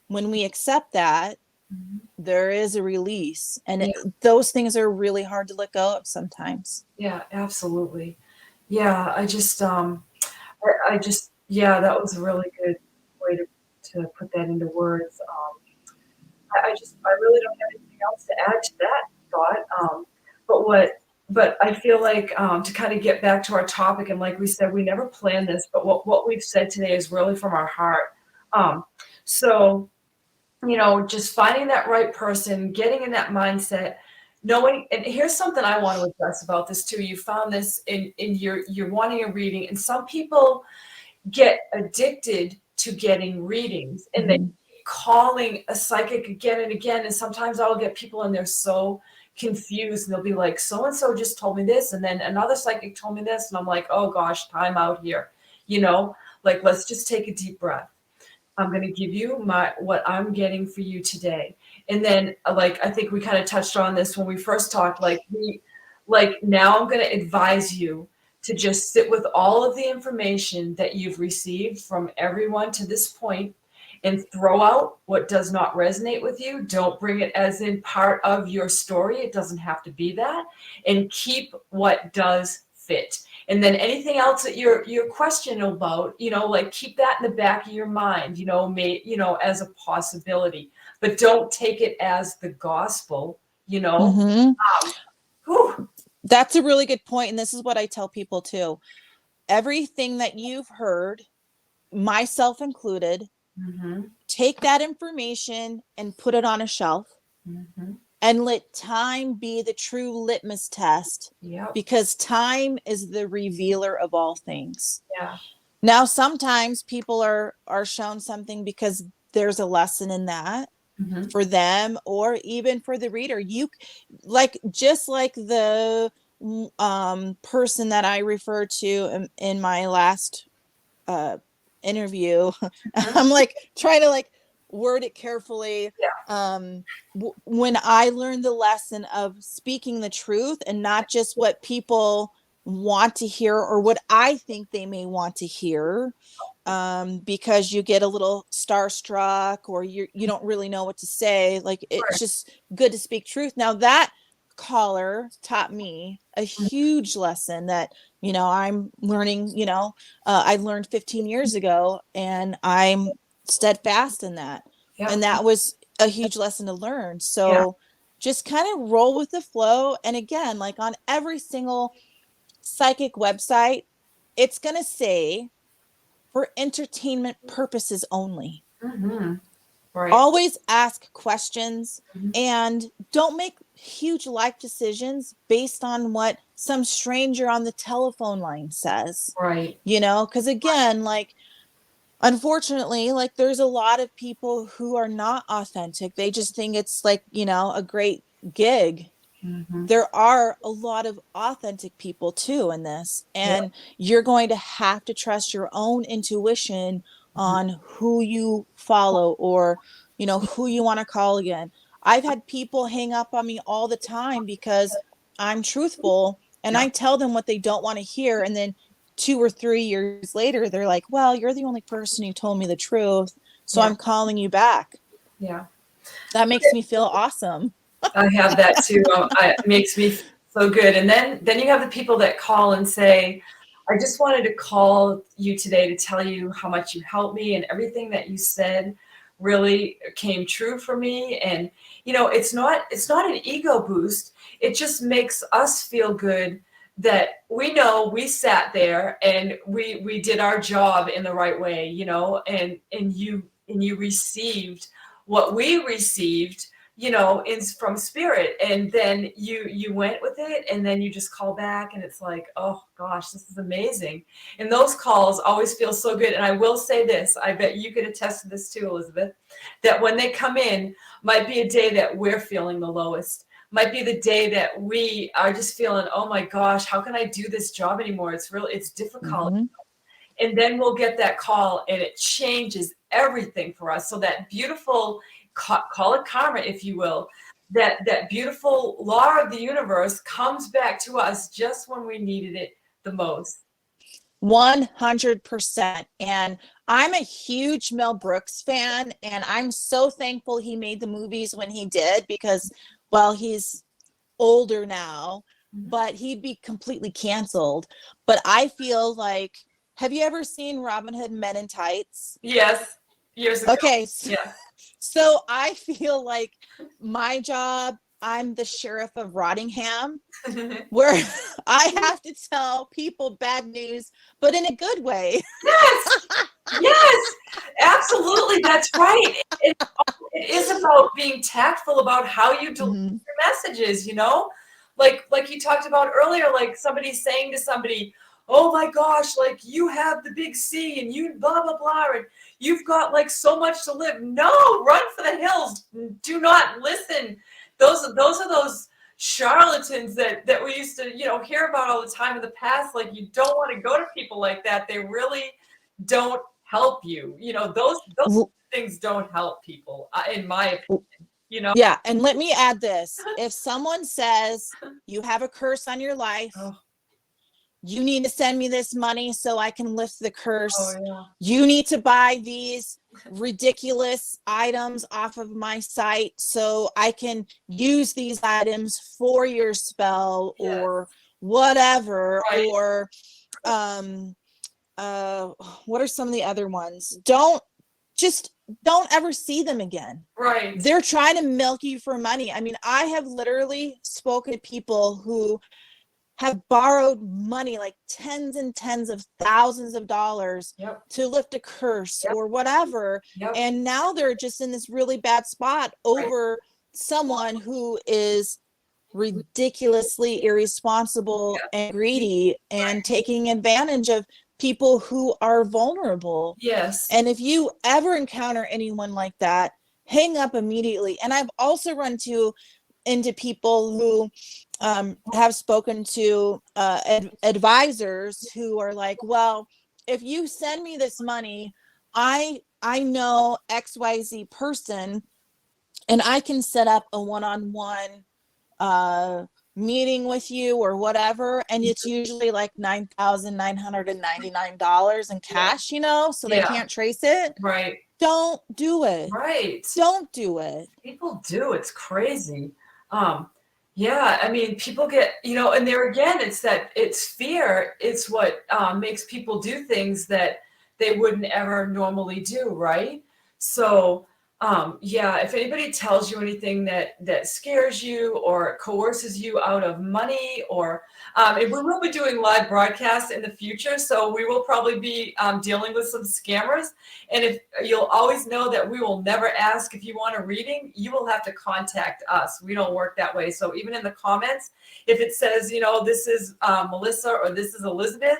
when we accept that, Mhm. there is a release. And Yeah. those things are really hard to let go of sometimes. Yeah, absolutely. Yeah, I just yeah, that was a really good way to put that into words. I really don't have anything else to add to that thought. But what but I feel like to kind of get back to our topic, and like we said, we never planned this, but what we've said today is really from our heart. Um, so just finding that right person, getting in that mindset, knowing, and here's something I want to address about this too. You found this in you're wanting a reading, and some people get addicted to getting readings, and they Mhm. keep calling a psychic again and again. And sometimes I'll get people and they're so confused, and they'll be like, so and so just told me this, and then another psychic told me this, and I'm like, oh gosh, time out here. You know, like, let's just take a deep breath. I'm going to give you what I'm getting for you today. And then like I think we kind of touched on this when we first talked, like now I'm going to advise you to just sit with all of the information that you've received from everyone to this point and throw out what does not resonate with you. Don't bring it as in part of your story. It doesn't have to be that. And keep what does fit. And then anything else that you're questioning about, like keep that in the back of your mind, as a possibility. But don't take it as the gospel, you know. Mhm. Um, whew. That's a really good point, and this is what I tell people too. Everything that you've heard, myself included, Mhm. take that information and put it on a shelf Mhm. and let time be the true litmus test, Yep. because time is the revealer of all things. Yeah. Now, sometimes people are shown something because there's a lesson in that Mhm. for them, or even for the reader. You, like, just like the person that I referred to in my last uh interview. Mhm. I'm like trying to like word it carefully. Yeah. When I learned the lesson of speaking the truth and not just what people want to hear or what I think they may want to hear, because you get a little starstruck or you don't really know what to say. Like, it's Right. just good to speak truth. Now, that caller taught me a Mhm. huge lesson that, I'm learning, I learned 15 years ago, and I'm steadfast in that. And Yep. that was a huge lesson to learn. Yeah. So just kind of roll with the flow. And again, like on every single psychic website, it's going to say for entertainment purposes only. Mhm. Right. Always ask questions, Mhm. and don't make huge life decisions based on what some stranger on the telephone line says. Right. Because again, like, unfortunately, like, there's a lot of people who are not authentic. They just think it's like, a great gig. Mhm. There are a lot of authentic people too in this, Yep. and you're going to have to trust your own intuition Mhm. on who you follow, or who you want to call again. I've had people hang up on me all the time because I'm truthful and Yeah. I tell them what they don't want to hear, and then 2 or 3 years later they're like, well, you're the only person who told me the truth, so Yeah. I'm calling you back. Yeah. That makes me feel awesome. I have that too. It makes me feel so good. And then you have the people that call and say, I just wanted to call you today to tell you how much you helped me, and everything that you said really came true for me. And it's not an ego boost. It just makes us feel good that we know we sat there and we did our job in the right way, and you received what we received from spirit, and then you went with it, and then you just call back, and it's like, oh gosh, this is amazing. And those calls always feel so good. And I will say this, I bet you could attest to this too, Elizabeth, that when they come in, might be a day that we're feeling the lowest, might be the day that we are just feeling, oh my gosh, how can I do this job anymore? It's difficult. Mm-hmm. And then we'll get that call, and it changes everything for us. So that beautiful, call it karma, if you will, that beautiful law of the universe comes back to us just when we needed it the most. 100%. And I'm a huge Mel Brooks fan, and I'm so thankful he made the movies when he did, because, well, he's older now, but he'd be completely canceled. But I feel like, have you ever seen Robin Hood Men in Tights? Yes, years ago. Okay, Yeah. so I feel like my job, I'm the sheriff of Rottingham, where I have to tell people bad news, but in a good way. Yes, yes, absolutely. That's right. It is about being tactful about how you deliver Mhm. your messages, like you talked about earlier, like somebody saying to somebody, oh my gosh, like you have the big C and you blah, blah, blah, and you've got like so much to live. No, run for the hills. Do not listen. Those are those charlatans that we used to, hear about all the time in the past. Like, you don't want to go to people like that. They really don't help you. Those things don't help people, in my opinion. Yeah, and let me add this. If someone says you have a curse on your life, Oh, you need to send me this money so I can lift the curse. yeah. You need to buy these ridiculous items off of my site so I can use these items for your spell, Yes. or whatever. Right. Or what are some of the other ones? Don't ever see them again. Right. They're trying to milk you for money. I mean, I have literally spoken to people who have borrowed money, like tens and tens of thousands of dollars, Yep. to lift a curse, Yep. or whatever. Yep. And now they're just in this really bad spot over someone who is ridiculously irresponsible and greedy, and taking advantage of people who are vulnerable. Yes. And if you ever encounter anyone like that, hang up immediately. And I've also run into people who have spoken to advisors who are like, well, if you send me this money, I know XYZ person, and I can set up a one-on-one meeting with you or whatever, and it's usually like $9,999 in cash, so they can't trace it. Right. Don't do it. Right. Don't do it. People do. It's crazy. Yeah, I mean, people get, and there again, it's fear. It's what makes people do things that they wouldn't ever normally do, right? So, yeah, if anybody tells you anything that scares you or coerces you out of money, or and we will be doing live broadcasts in the future, so we will probably be dealing with some scammers. And if you'll always know that we will never ask if you want a reading, you will have to contact us. We don't work that way. So even in the comments, if it says, this is Melissa or this is Elizabeth,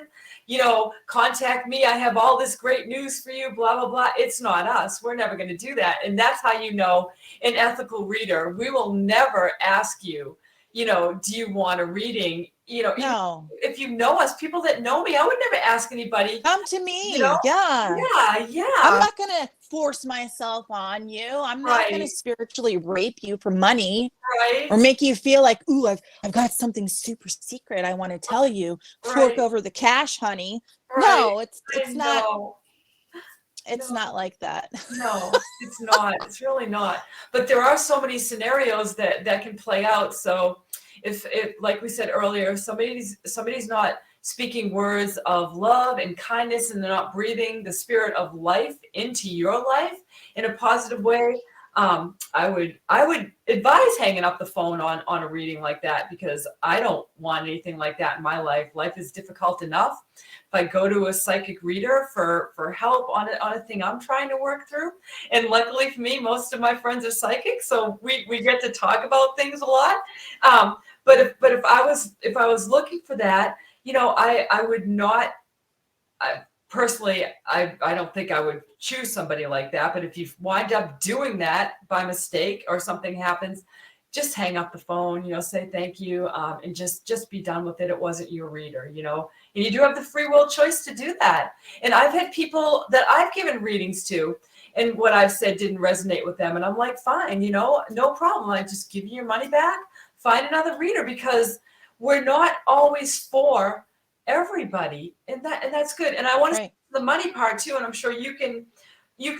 contact me. I have all this great news for you, blah, blah, blah. It's not us. We're never going to do that. And that's how an ethical reader. We will never ask you, do you want a reading? No. If you know us, people that know me, I would never ask anybody. Come to me. Yeah. Yeah. I'm not going to force myself on you. I'm not going to spiritually rape you for money. Right. Or make you feel like, ooh, I've got something super secret I want to tell you. Fork over the cash, honey. Right. No, it's not. It's not like that. No, it's not. It's really not. But there are so many scenarios that can play out. So if like we said earlier, if somebody's not speaking words of love and kindness, and they're not breathing the spirit of life into your life in a positive way, I would advise hanging up the phone on a reading like that, because I don't want anything like that in my life. Life is difficult enough. If I go to a psychic reader for help on a thing I'm trying to work through, and luckily for me, most of my friends are psychic, so we get to talk about things a lot. But if I was looking for that, I would not. Personally, I don't think I would choose somebody like that. But if you wind up doing that by mistake or something happens, just hang up the phone, say thank you, and just be done with it. It wasn't your reader, and you do have the free will choice to do that. And I've had people that I've given readings to, and what I've said didn't resonate with them, and I'm like, fine, no problem. I just give you your money back, find another reader, because we're not always for everybody, and that's good. And I want to Right. the money part too, and I'm sure you can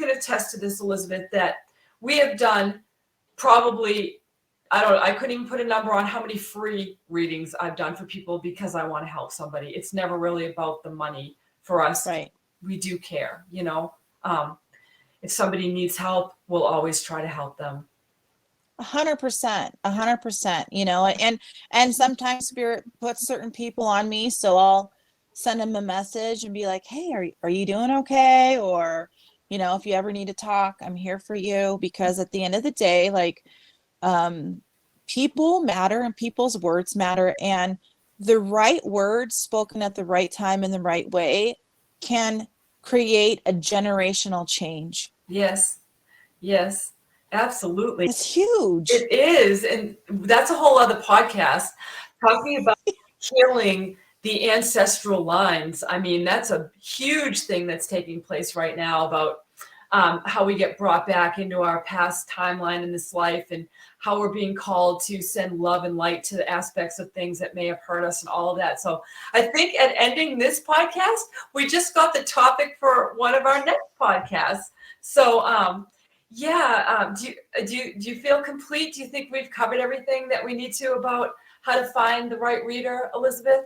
attest to this, Elizabeth, that we have done probably, I couldn't even put a number on how many free readings I've done for people, because I want to help somebody. It's never really about the money for us. Right. We do care, if somebody needs help, we'll always try to help them. 100%, 100%, and sometimes spirit puts certain people on me, so I'll send them a message and be like, hey, are you doing okay? Or, if you ever need to talk, I'm here for you. Because at the end of the day, like, people matter and people's words matter, and the right words spoken at the right time in the right way can create a generational change. Yes, absolutely. It's huge. It is, and that's a whole other podcast, talking about healing the ancestral lines. I mean, that's a huge thing that's taking place right now, about how we get brought back into our past timeline in this life, and how we're being called to send love and light to the aspects of things that may have hurt us, and all of that. So I think at ending this podcast, we just got the topic for one of our next podcasts. So yeah, do you feel complete? Do you think we've covered everything that we need to about how to find the right reader, Elizabeth?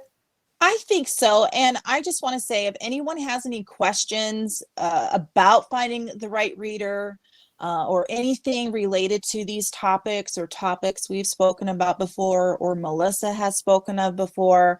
I think so. And I just want to say, if anyone has any questions about finding the right reader, or anything related to these topics, or topics we've spoken about before, or Melissa has spoken of before,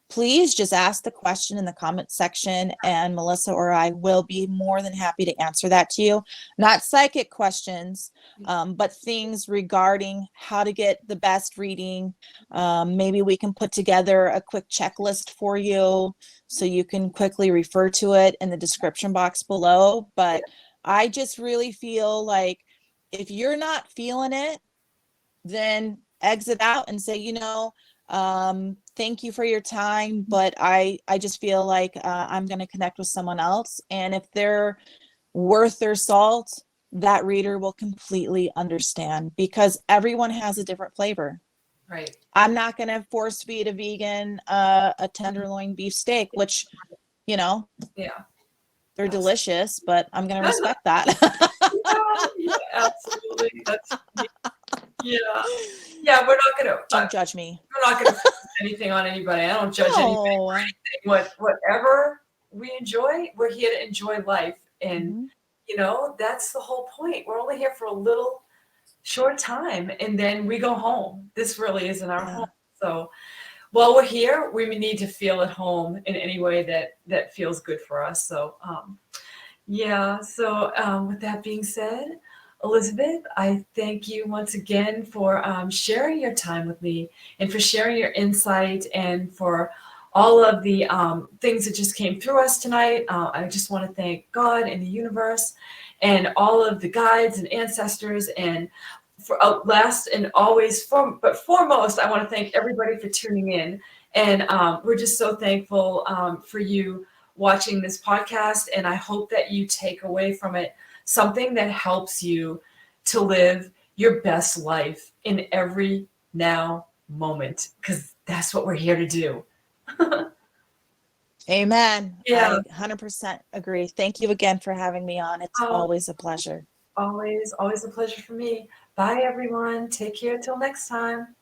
please just ask the question in the comment section, and Melissa or I will be more than happy to answer that to you. Not psychic questions, but things regarding how to get the best reading. Maybe we can put together a quick checklist for you, so you can quickly refer to it in the description box below. But I just really feel like, if you're not feeling it, then exit out and say, thank you for your time, but I just feel like I'm going to connect with someone else. And if they're worth their salt, that reader will completely understand, because everyone has a different flavor. Right. I'm not going to force feed a vegan a tenderloin beef steak, which, Yeah. they're delicious, but I'm going to respect that. Yeah, absolutely. Yeah, we're not gonna Don't judge me. we're not gonna force anything on anybody. I don't judge anybody for anything. Whatever we enjoy, we're here to enjoy life. And that's the whole point. We're only here for a little short time, and then we go home. This really isn't our home. So while we're here, we need to feel at home in any way that feels good for us. So with that being said, Elizabeth, I thank you once again for sharing your time with me, and for sharing your insight, and for all of the things that just came through us tonight. I just want to thank God and the universe, and all of the guides and ancestors, and for last and always, but foremost, I want to thank everybody for tuning in. And we're just so thankful for you watching this podcast, and I hope that you take away from it something that helps you to live your best life in every now moment, because that's what we're here to do. Amen. Yeah. I 100% agree. Thank you again for having me on. It's always a pleasure. Always a pleasure for me. Bye, everyone. Take care till next time.